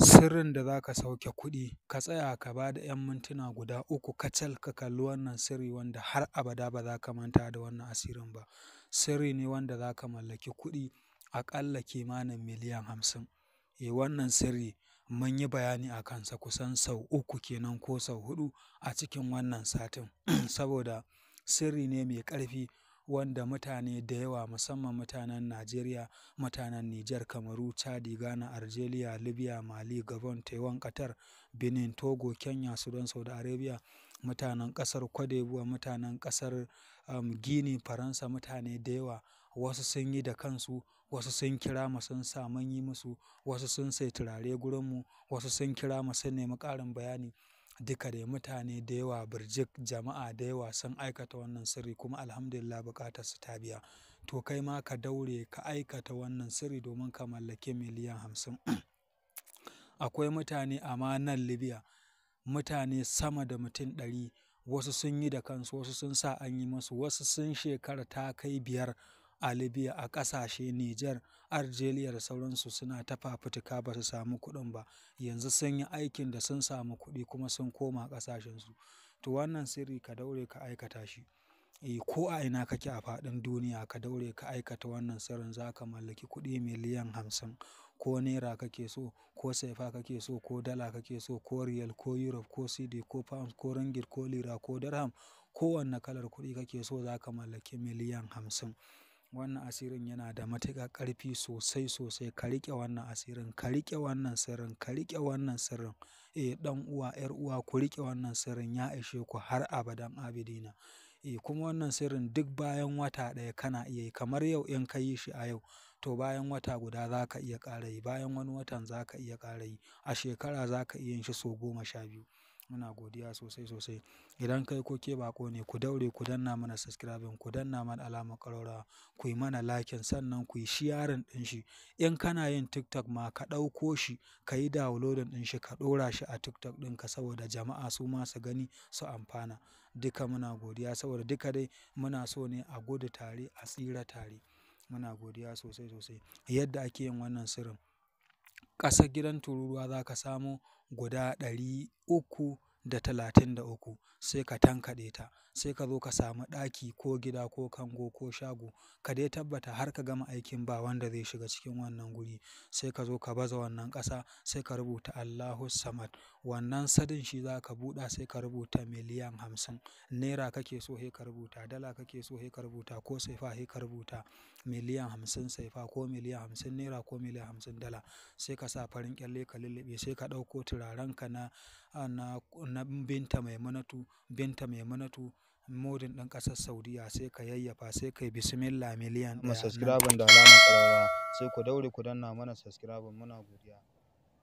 Sirrin da za ka sauke kuɗi, ka tsaya ka ba da 'yan mintuna guda 3 kacal ka kalli wannan sirri wanda har abada ba za ka manta da wannan asirin ba. Sirri ne wanda za ka mallaki kuɗi aƙalla kimanin miliyan 50. Wannan sirri mun yi bayani a kansa kusan sau 3 kenan ko sau 4 a cikin wannan satin. Saboda sirri ne mai ƙarfi wanda mutane da yawa musamman mutanen Najeriya, mutanen Nijar, Kamaru, Chadi, Ghana, Algeria, Libya, Mali, Gabon, Taiwan, Qatar, Benin, Togo, Kenya, Sudan, Saudi Arabia, mutanen ƙasar Cote d'Ivoire, mutanen ƙasar Guinea, Faransa, mutane da yawa wasu sun yi da kansu, wasu sun kira mu sun sa mun yi musu, wasu sun sai turare gurinmu, wasu sun kira mu sun nemi ƙarin bayani. Duka dai mutane da yawa birjik jama'a da yawa sun aikata wannan sirri kuma alhamdulillah buƙatarsu ta biya. To kai ma ka daure ka aikata wannan sirri domin ka mallaki miliyan 50. Akwai mutane a ma nan Libya, mutane sama da mutum 100, wasu sun yi da kansu, wasu sun sa an yi musu, wasu sun shekara ta kai 5 a Libya, a ƙasashe Nijar, Algeria da sauransu suna ta fafutuka ba su samu kuɗin ba. Yanzu sun yi aikin da sun samu kuɗi kuma sun koma ƙasashensu. To wannan sirri ka daure ka aikata shi. Ko a ina kake a faɗin duniya ka daure ka aikata wannan sirrin za ka mallaki kuɗi miliyan 50. Ko naira kake so, ko sefa kake so, ko dala kake so, ko riyal, ko euro, ko cedi, ko pound, ko ringgit, ko lira, ko dirham, kowanne kalar kuɗi kake so za ka mallaki miliyan 50. Wannan asirin yana da matuƙar ƙarfi sosai sosai. Ka riƙe wannan asirin, ka riƙe wannan sirrin, ka riƙe wannan sirrin. Ɗan uwa, 'yar uwa ku riƙe wannan sirrin ya ishe ku har abadan abidina. Kuma wannan sirrin duk bayan wata ɗaya kana iya yi. Kamar yau in ka yi shi a yau, to bayan wata guda za ka iya ƙara yi, bayan wani watan za ka iya ƙara yi, a shekara za ka iya yin shi sau 12. Muna godiya sosai sosai. Idan kai ko ke baƙo ne, ku daure ku danna mana subscribing, ku danna mana alamar ƙararrawa, ku yi mana liking sannan ku yi sharing ɗin shi. In kana yin TikTok ma ka ɗauko shi, ka yi downloading ɗin shi, ka ɗora shi a TikTok ɗinka saboda jama'a su ma su gani su amfana. Duka muna godiya saboda duka dai muna so ne a gudu tare, a tsira tare. Muna godiya sosai sosai. Yadda ake yin wannan sirrin, ƙasar gidan tururuwa za ka samo guda 333 sai ka tankaɗe ta, sai ka zo ka samu ɗaki ko gida ko kango ko shago, ka dai tabbata har ka gama aikin ba wanda zai shiga cikin wannan guri. Sai ka zo ka baza wannan ƙasa, sai ka rubuta Allahus Samad. Wannan sadin shi za ka buɗa sai ka rubuta miliyan 50. Naira kake so sai ka rubuta, dala kake so sai ka rubuta, ko sefa sai ka rubuta miliyan 50 sefa ko miliyan 50 naira ko miliyan 50 dala. Sai ka sa farin ƙyalle ka lulluɓe, sai ka ɗauko turarenka na Binta Maimunatu, Binta Maimunatu, modin ɗin ƙasar Saudiya, sai ka yayyafa, sai ka yi bismillah miliyan 1. Subscribing da alamar ƙararrawa, sai ku daure ku danna mana subscribing. Muna godiya.